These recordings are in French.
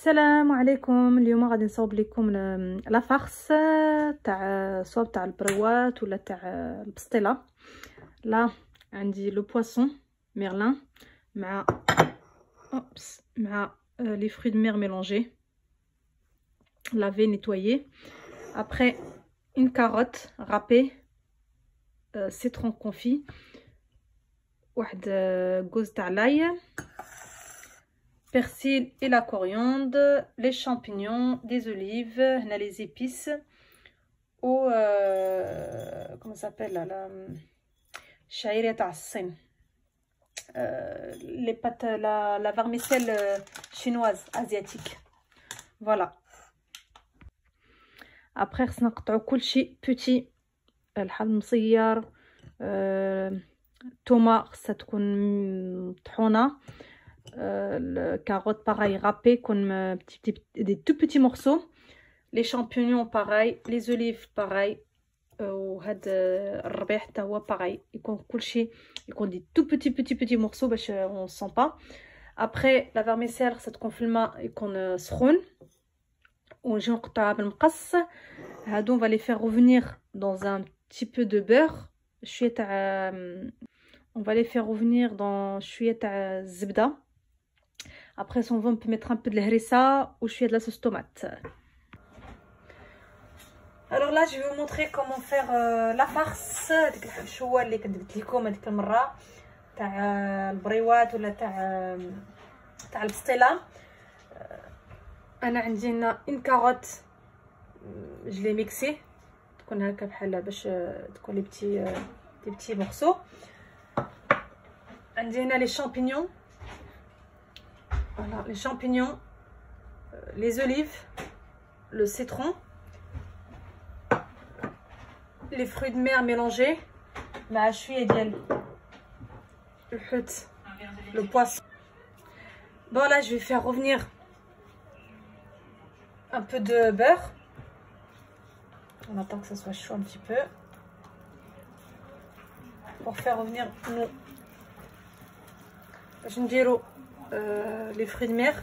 السلام عليكم. اليوم غادي نصاوب لكم لا فارس تاع صوب تاع البروات ولا تاع البسطيله. لا عندي لو بواسون ميرلان مع لي fruits de mer mélangés, lavés, nettoyés. Après une carotte râpée, citron confit, واحد جوز تاع لاي, persil et la coriandre, les champignons, des olives, on a les épices, ou comment ça s'appelle là, la shaïra تاع الصين, les pâtes, la vermicelle chinoise asiatique. Voilà. Après خصنا نقطعو كلشي بوتي. الحل مصير, تومه خصها تكون مطحونه, le carotte pareil râpé comme des tout petits morceaux, les champignons pareil, les olives pareil, وهاد الربيع حتى هو pareil, يكون كلشي يكون des tout petits morceaux باش on sent pas. Après la vermicelle خصها تكون في الماء يكون سخون, ونجي نقطعها بالمقص. هادو on va les faire revenir dans un petit peu de beurre, شويه تاع on va les faire revenir dans شويه تاع الزبده. Après, si on veut, on peut mettre un peu de l'harissa ou de la sauce tomate. Alors là, je vais vous montrer comment faire la farce. ديك الحشوه اللي كنت قلت لكم هذيك المره تاع البريوات ولا تاع البسطيله. انا عندي هنا une carotte, je l'ai mixée تكون هكا بحال باش تكون لي بتي morceaux. عندي هنا les champignons. Voilà, les champignons, les olives, le citron, les fruits de mer mélangés, مع شوية ديال الحوت, le poisson. Bon là je vais faire revenir un peu de beurre. On attend que ça soit chaud un petit peu pour faire revenir nos نديرو les fruits de mer.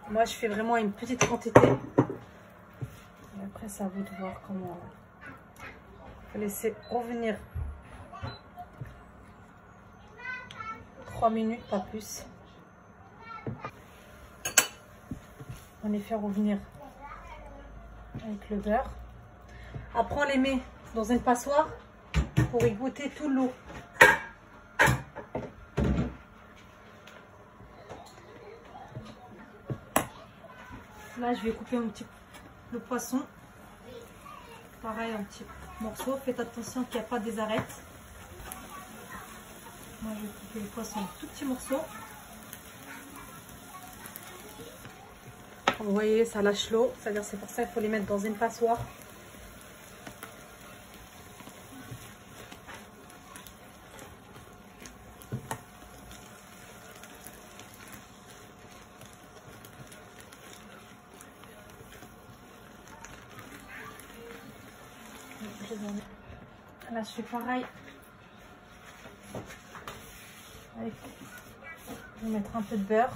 Moi je fais vraiment une petite quantité et après c'est à vous de voir comment. Faut laisser revenir 3 minutes, pas plus. On les fait revenir avec le beurre. Après on les met dans une passoire pour égoutter tout l'eau. Là je vais couper le poisson, pareil en petits morceaux. Faites attention qu'il n'y a pas des arêtes. Moi je vais couper le poisson en tout petits morceaux. Vous voyez, ça lâche l'eau, c'est-à-dire c'est pour ça qu'il faut les mettre dans une passoire. Là je fais pareil. Je vais mettre un peu de beurre.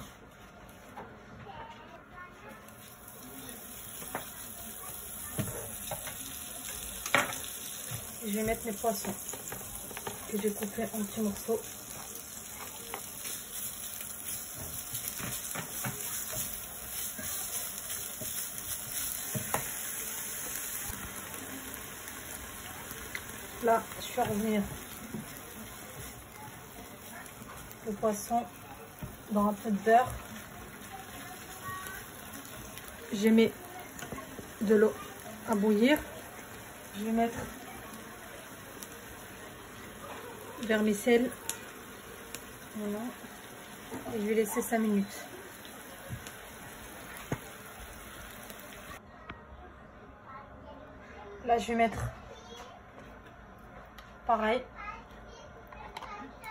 Je vais mettre mes poissons que j'ai coupés en petits morceaux. Là, je fais revenir le poisson dans un peu de beurre. J'ai mis de l'eau à bouillir. Je vais mettre vermicelle, voilà, et je vais laisser 5 minutes. Là je vais mettre pareil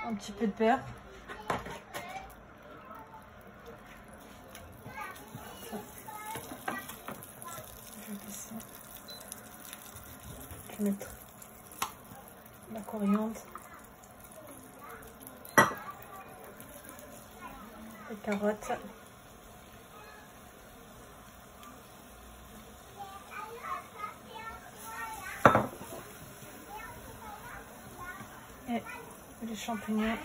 un petit peu de beurre, Je vais mettre la coriandre, les carottes. Et les champignons.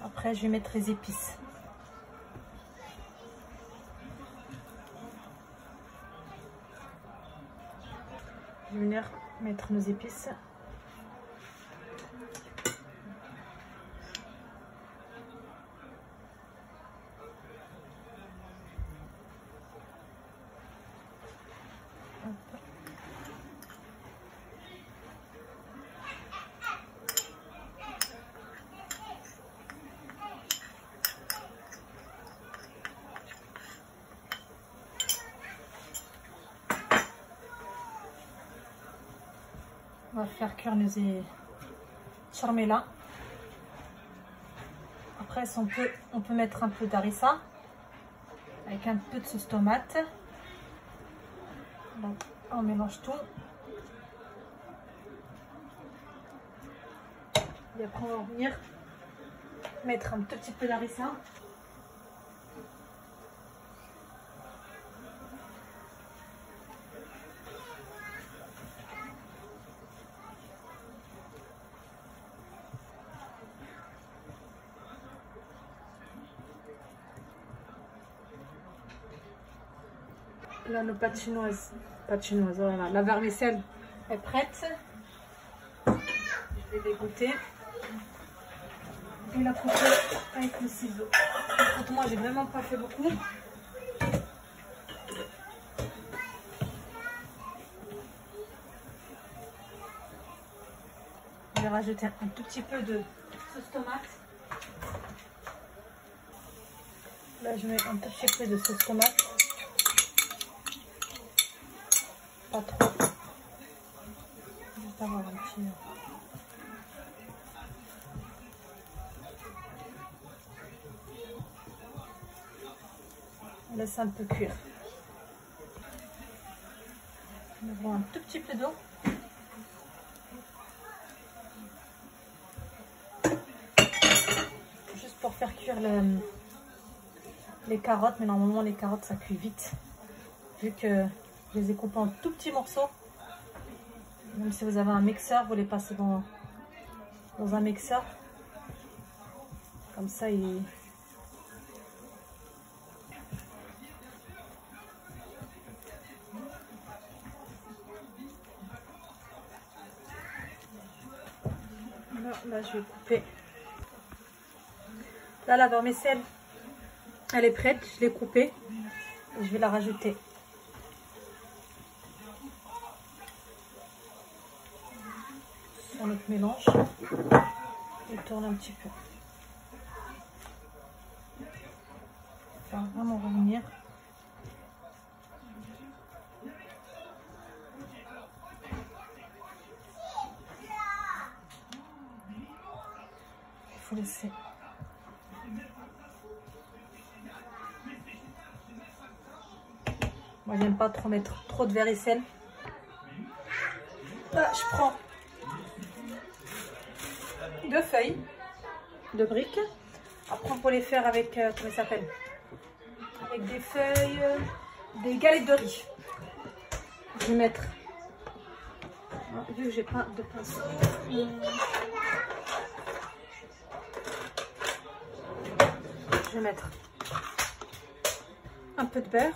Après, je vais mettre les épices. Je vais venir mettre nos épices. On va faire cuire nos charmela. Après, on peut mettre un peu d'harissa avec un peu de sauce tomate. Donc, on mélange tout. Et après, on va venir mettre un tout petit peu d'harissa. Là, nos pâtes chinoises, voilà, la vermicelle est prête. Je vais l'égoutter et la couper avec le ciseau. Écoute, moi, j'ai vraiment pas fait beaucoup. Je vais rajouter un tout petit peu de sauce tomate. Là, je mets un tout petit peu de sauce tomate. Pas trop. Juste avoir un petit... On laisse un peu cuire. On met un tout petit peu d'eau. Juste pour faire cuire les carottes. Mais normalement, les carottes, ça cuit vite. Vu que je les ai coupées en tout petits morceaux. Même si vous avez un mixeur, vous les passez dans un mixeur. Comme ça, il... Là, je vais couper. Là, la vermicelle, elle est prête. Je l'ai coupée. Et je vais la rajouter. Sur notre mélange. Je tourne un petit peu. Ça va vraiment revenir. Il faut laisser. Moi, j'aime pas trop mettre trop de vermicelle. Là, je prends 2 feuilles de briques. Après, on peut les faire avec, comment ça s'appelle? Avec des feuilles, des galettes de riz. Je vais mettre, vu que j'ai pas de pinceau, je vais mettre un peu de beurre.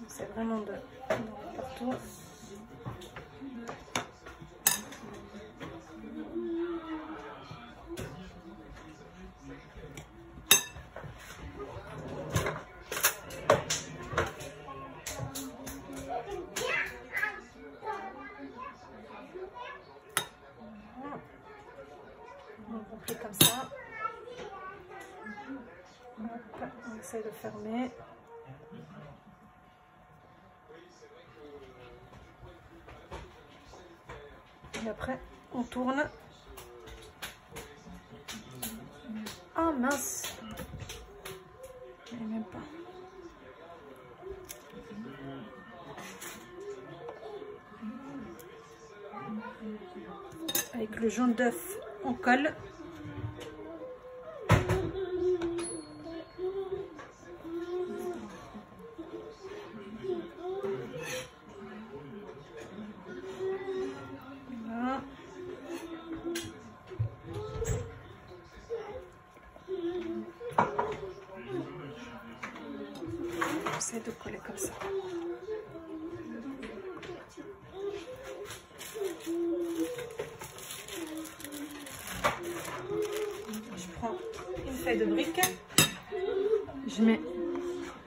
C'est vraiment de partout. On fait comme ça. Hop, on essaie de fermer. Et après, On tourne. Ah mince. Même pas. Avec le jaune d'œuf, on colle. Voilà. J'essaie de coller comme ça. Je prends une feuille de brique, je mets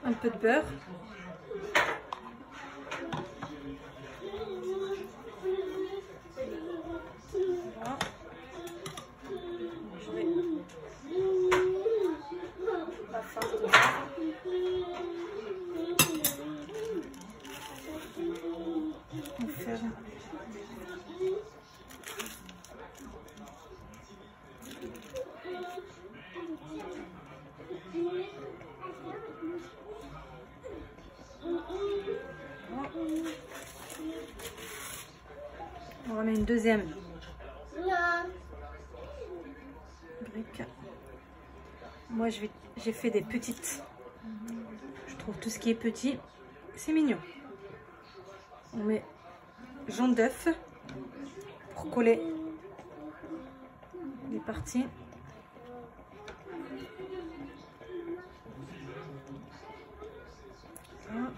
un peu de beurre, voilà. Je mets la farce dedans. On ferme. On remet une deuxième brique. Moi j'ai fait des petites. Je trouve tout ce qui est petit, c'est mignon. On met jaune d'œuf pour coller les parties. Voilà.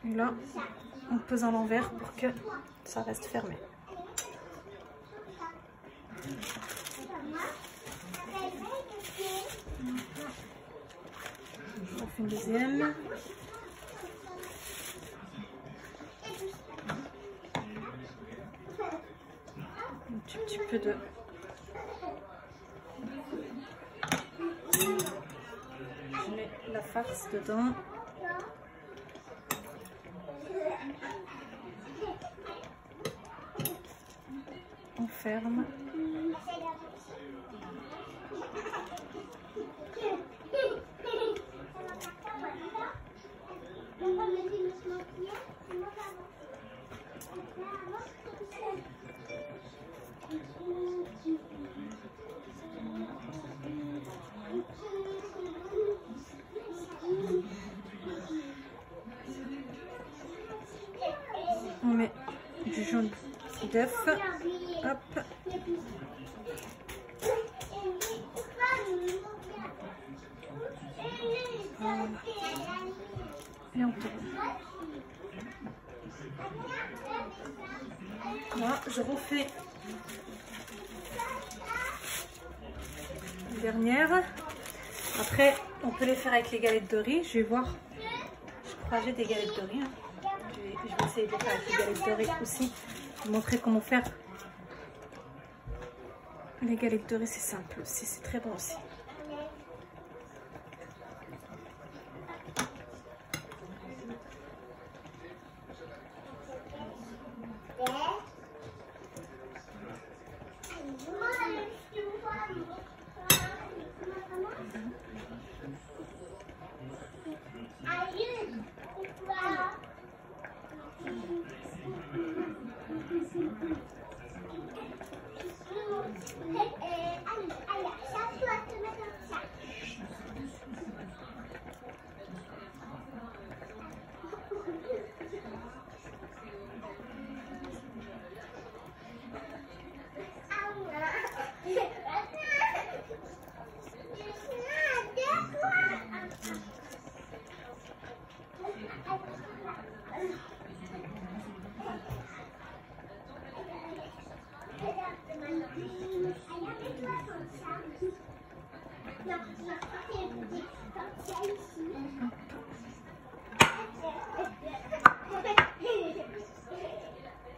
Et là, on pose à l'envers pour que ça reste fermé. On fait une deuxième. Un petit peu de... Je mets la farce dedans. On ferme. On met du jaune d'œuf. Hop. Voilà. Et on tourne. Voilà, je refais une dernière. Après, on peut les faire avec les galettes de riz. Je vais voir. Je crois que j'ai des galettes de riz. Hein. Je vais essayer de faire avec les galettes de riz aussi. Je vais vous montrer comment faire. Les galettes de riz, c'est simple aussi. C'est très bon aussi.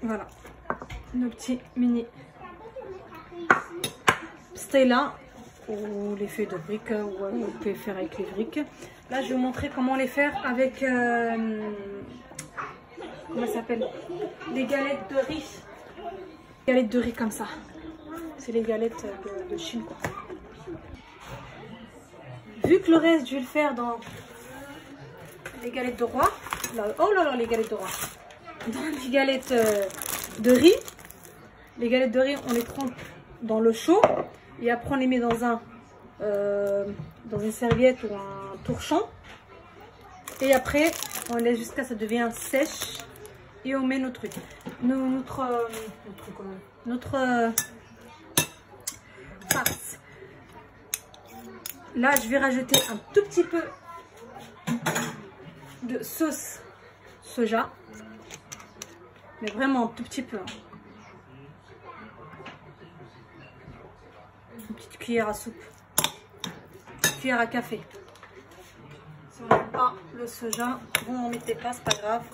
Voilà, nos petits mini stella ou les feuilles de briques, ou vous pouvez faire avec les briques. Là, je vais vous montrer comment les faire avec comment ça s'appelle, les galettes de riz. Galettes de riz comme ça. C'est les galettes de Chine, quoi. Vu que le reste, je vais le faire dans les galettes de roi. Là, oh là là, les galettes de roi. Dans les galettes de riz. Les galettes de riz, on les trempe dans l'eau chaude. Et après, on les met dans une serviette ou un torchon. Et après, on laisse jusqu'à ce que ça devienne sèche. Et on met nos trucs. Notre farce. Là, je vais rajouter un tout petit peu de sauce soja. Mais vraiment un tout petit peu. Une petite cuillère à soupe. Une cuillère à café. Si on n'aime pas le soja, vous n'en mettez pas, c'est pas grave.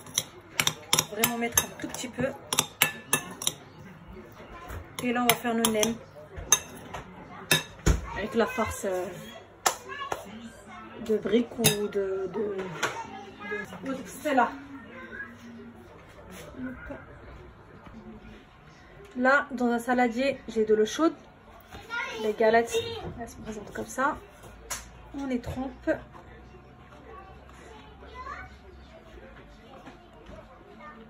Vraiment mettre un tout petit peu. Et là, on va faire nos nems. Avec la farce de briques ou de celle-là. Là, dans un saladier, j'ai de l'eau chaude. Les galettes, elles se présentent comme ça. On les trempe.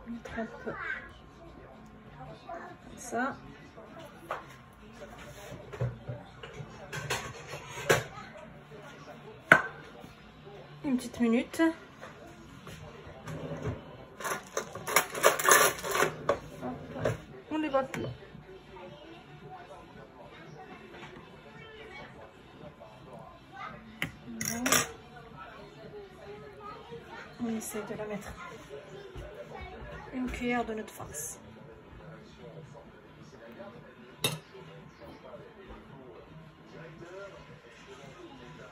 On trempe comme ça. Une petite minute. Hop. On les voit plus. On essaie de la mettre une cuillère de notre farce.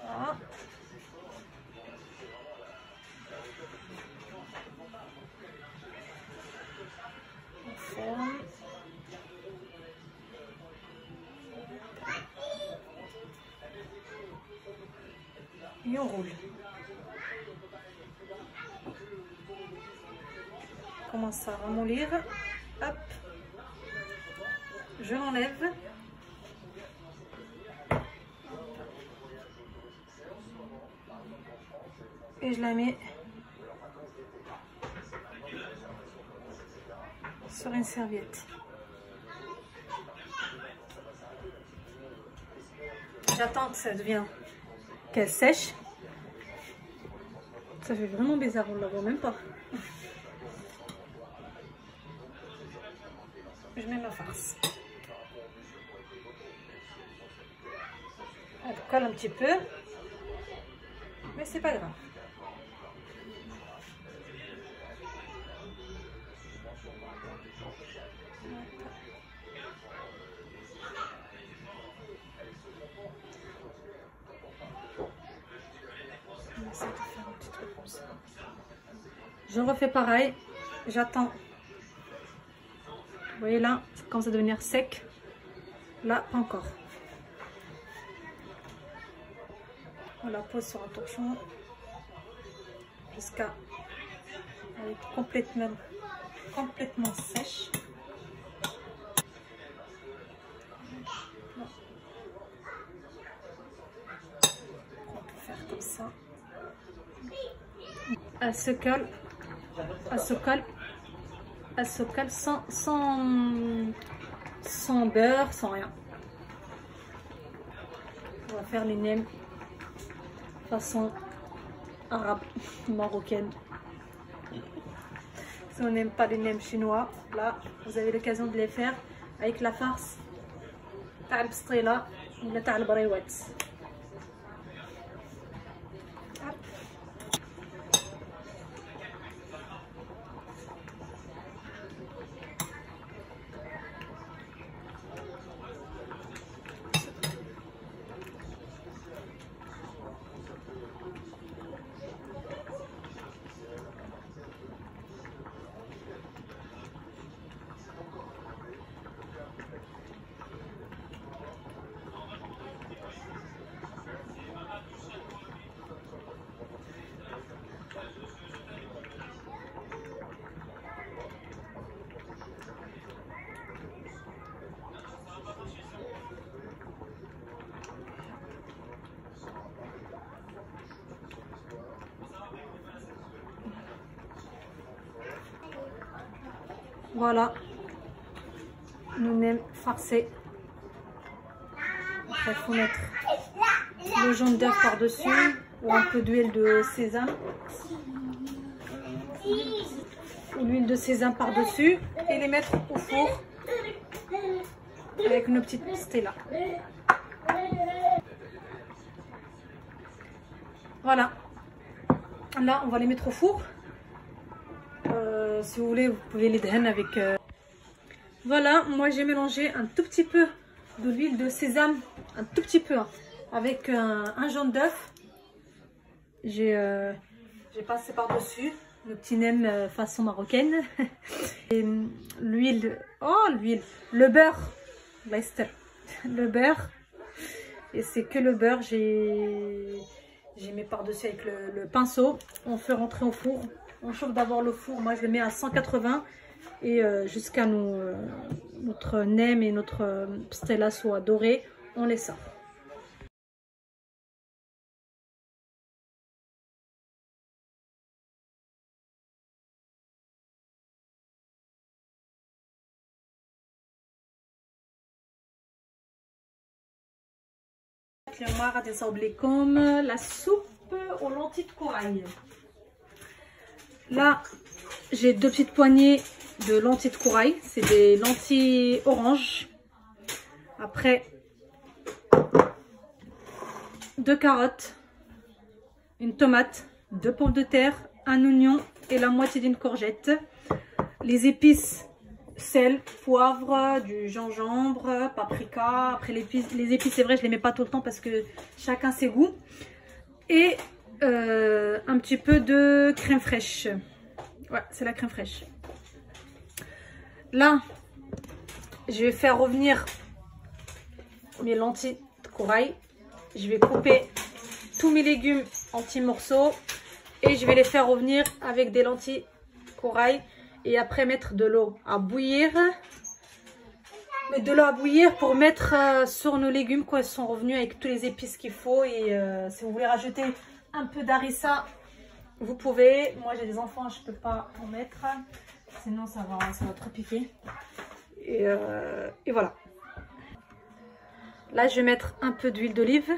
Voilà. On ferme. Et on roule. Commence à ramollir. Hop. Je l'enlève. Et je la mets sur une serviette. J'attends que ça devienne, qu'elle sèche. Ça fait vraiment bizarre, on ne la voit même pas. Je mets ma farce. Elle colle un petit peu, mais c'est pas grave. On essaie de faire un petit truc comme ça. Je refais pareil, j'attends. Vous voyez là, ça commence à devenir sec. Là, pas encore. On la pose sur un torchon jusqu'à être complètement sèche. On peut faire comme ça. Elle se colle, sans beurre, sans rien. On va faire les nems façon arabe, marocaine. Si on n'aime pas les nems chinois, là, vous avez l'occasion de les faire avec la farce تاع البسطيلة ولا تاع البريوات. Voilà, nous nem farcés. Après, il faut mettre le jaune d'œuf par-dessus ou un peu d'huile de sésame. Ou l'huile de sésame par-dessus et les mettre au four avec nos petites Stella. Voilà. Là, on va les mettre au four. Si vous voulez, vous pouvez les déhainer avec... Voilà, moi j'ai mélangé un tout petit peu de l'huile de sésame, un tout petit peu, hein, avec un jaune d'œuf. J'ai passé par-dessus le petit nem façon marocaine. Et l'huile, oh l'huile, le beurre, le beurre. Et c'est que le beurre, j'ai mis par-dessus avec le pinceau. On fait rentrer au four. On chauffe d'abord le four, moi je le mets à 180 et jusqu'à notre nem et notre Stella soient dorés, on les sort. La soupe aux lentilles de corail. Là, j'ai 2 petites poignées de lentilles de corail. C'est des lentilles oranges. Après, 2 carottes, une tomate, 2 pommes de terre, un oignon et la moitié d'une courgette. Les épices, sel, poivre, du gingembre, paprika. Après les épices, c'est vrai, je les mets pas tout le temps parce que chacun ses goûts. Et un petit peu de crème fraîche. Ouais, c'est la crème fraîche. Là, je vais faire revenir mes lentilles de corail. Je vais couper tous mes légumes en petits morceaux et je vais les faire revenir avec des lentilles corail et après mettre de l'eau à bouillir. Mettre de l'eau à bouillir pour mettre sur nos légumes quand ils sont revenus avec tous les épices qu'il faut. Et si vous voulez rajouter un peu d'harissa, vous pouvez. Moi j'ai des enfants, je peux pas en mettre, sinon ça va trop piquer. Et voilà. Là je vais mettre un peu d'huile d'olive.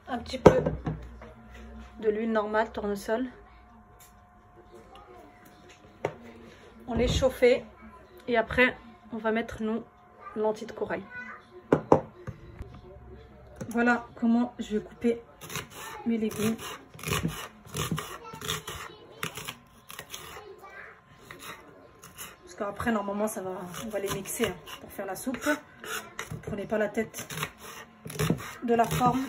Un petit peu de l'huile normale, tournesol. On les chauffe et après on va mettre nos lentilles de corail. Voilà comment je vais couper mes légumes. Parce qu'après normalement on va les mixer hein, pour faire la soupe. Ne prenez pas la tête de la forme.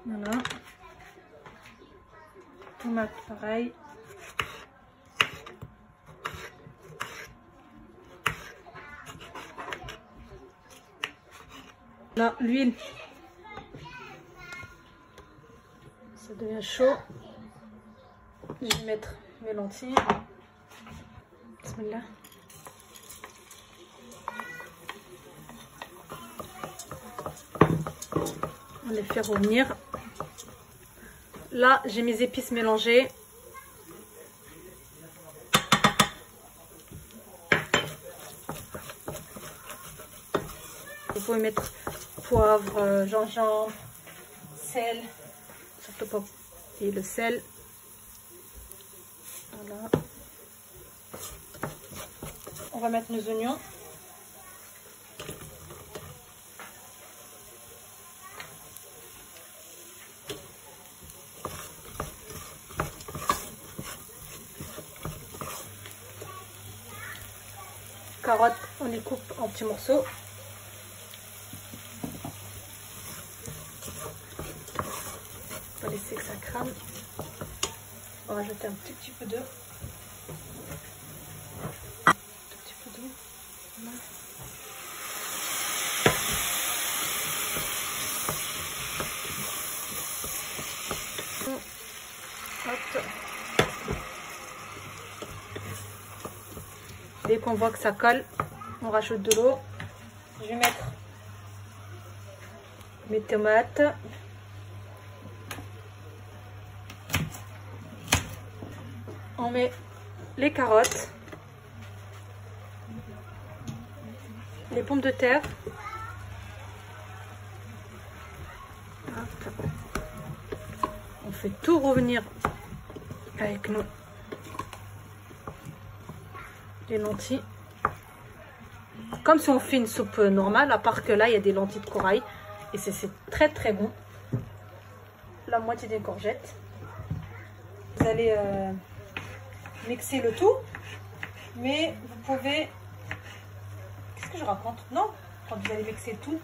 Voilà. Tomate pareil. Là, l'huile, ça devient chaud. Je vais mettre mes lentilles. Bismillah. On les fait revenir. Là, j'ai mes épices mélangées. Vous pouvez mettre poivre, gingembre, sel, surtout pas oublier le sel. Voilà. On va mettre nos oignons. Carottes, on les coupe en petits morceaux. On va laisser que ça crame. On va rajouter un tout petit peu d'eau. Un tout petit peu d'eau. Voilà. Hop. Dès qu'on voit que ça colle, on rajoute de l'eau. Je vais mettre mes tomates. On met les carottes, les pommes de terre. Hop. On fait tout revenir avec nous. Les lentilles. Comme si on fait une soupe normale, à part que là, il y a des lentilles de corail. Et c'est très très bon. La moitié des courgettes. Vous allez mixer le tout. Mais vous pouvez... Qu'est-ce que je raconte? Non, quand vous allez mixer tout,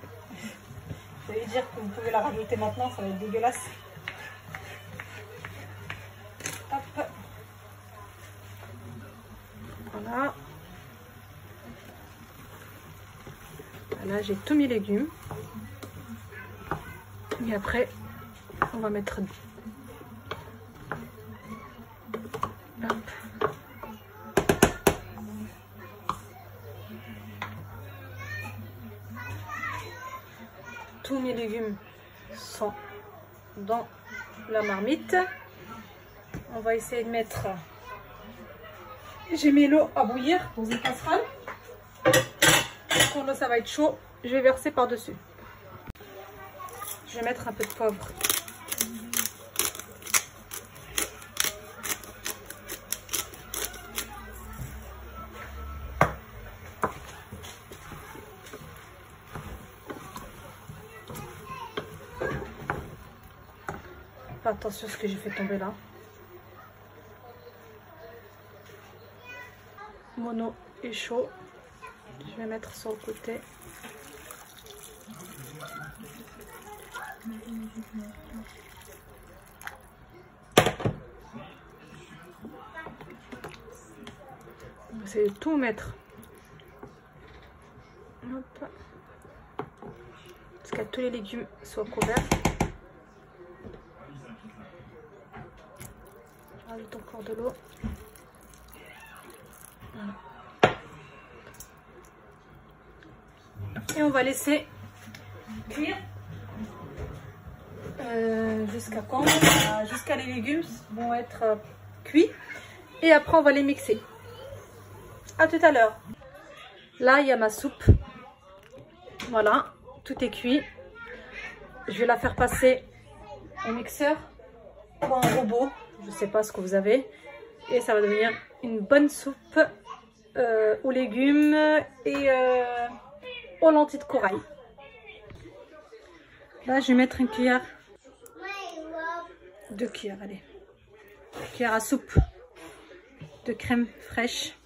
vous allez dire que vous pouvez la rajouter maintenant, ça va être dégueulasse. Hop. Voilà. Là, j'ai tous mes légumes. Et après, on va mettre... Hop. Tous mes légumes sont dans la marmite. On va essayer de mettre... J'ai mis l'eau à bouillir dans une casserole. Quand l'eau ça va être chaud, je vais verser par-dessus. Je vais mettre un peu de poivre. Attention à ce que j'ai fait tomber là. Mon eau est chaud. Je vais mettre sur le côté. On va essayer de tout mettre. Hop. Jusqu'à tous les légumes soient couverts. Je rajoute encore de l'eau. Voilà. Et on va laisser cuire jusqu'à quand? Jusqu'à les légumes vont être cuits. Et après on va les mixer. À tout à l'heure. Là il y a ma soupe. Voilà, tout est cuit. Je vais la faire passer au mixeur ou un robot. Je ne sais pas ce que vous avez. Et ça va devenir une bonne soupe aux légumes et aux lentilles de corail. Là, je vais mettre une cuillère. 2 cuillères, allez. Une cuillère à soupe de crème fraîche.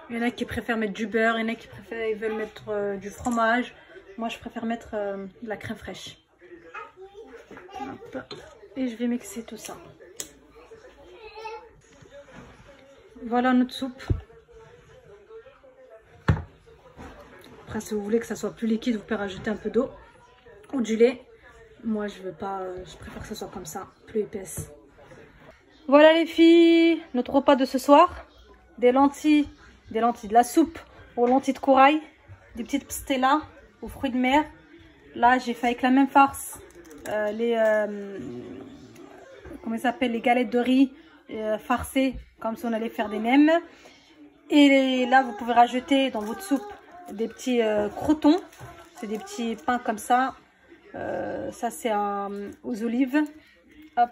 Il y en a qui préfèrent mettre du beurre, il y en a qui veulent mettre du fromage. Moi, je préfère mettre de la crème fraîche. Hop. Et je vais mixer tout ça. Voilà notre soupe. Après, si vous voulez que ça soit plus liquide, vous pouvez rajouter un peu d'eau ou du lait. Moi, je veux pas, je préfère que ça soit comme ça, plus épaisse. Voilà les filles, notre repas de ce soir. Des lentilles, de la soupe aux lentilles de corail, des petites pstellas aux fruits de mer. Là, j'ai fait avec la même farce comment ça s'appelle, les galettes de riz farcées, comme si on allait faire des nems. Et là, vous pouvez rajouter dans votre soupe des petits croûtons. C'est des petits pains comme ça. Ça, c'est aux olives. Hop,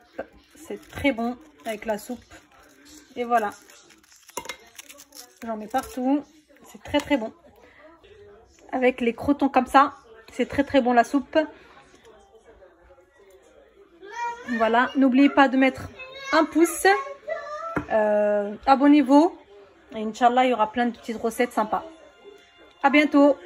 c'est très bon avec la soupe. Et voilà. J'en mets partout. C'est très très bon. Avec les croûtons comme ça, c'est très très bon la soupe. Voilà. N'oubliez pas de mettre un pouce. Abonnez-vous. Et Inch'Allah, il y aura plein de petites recettes sympas. À bientôt.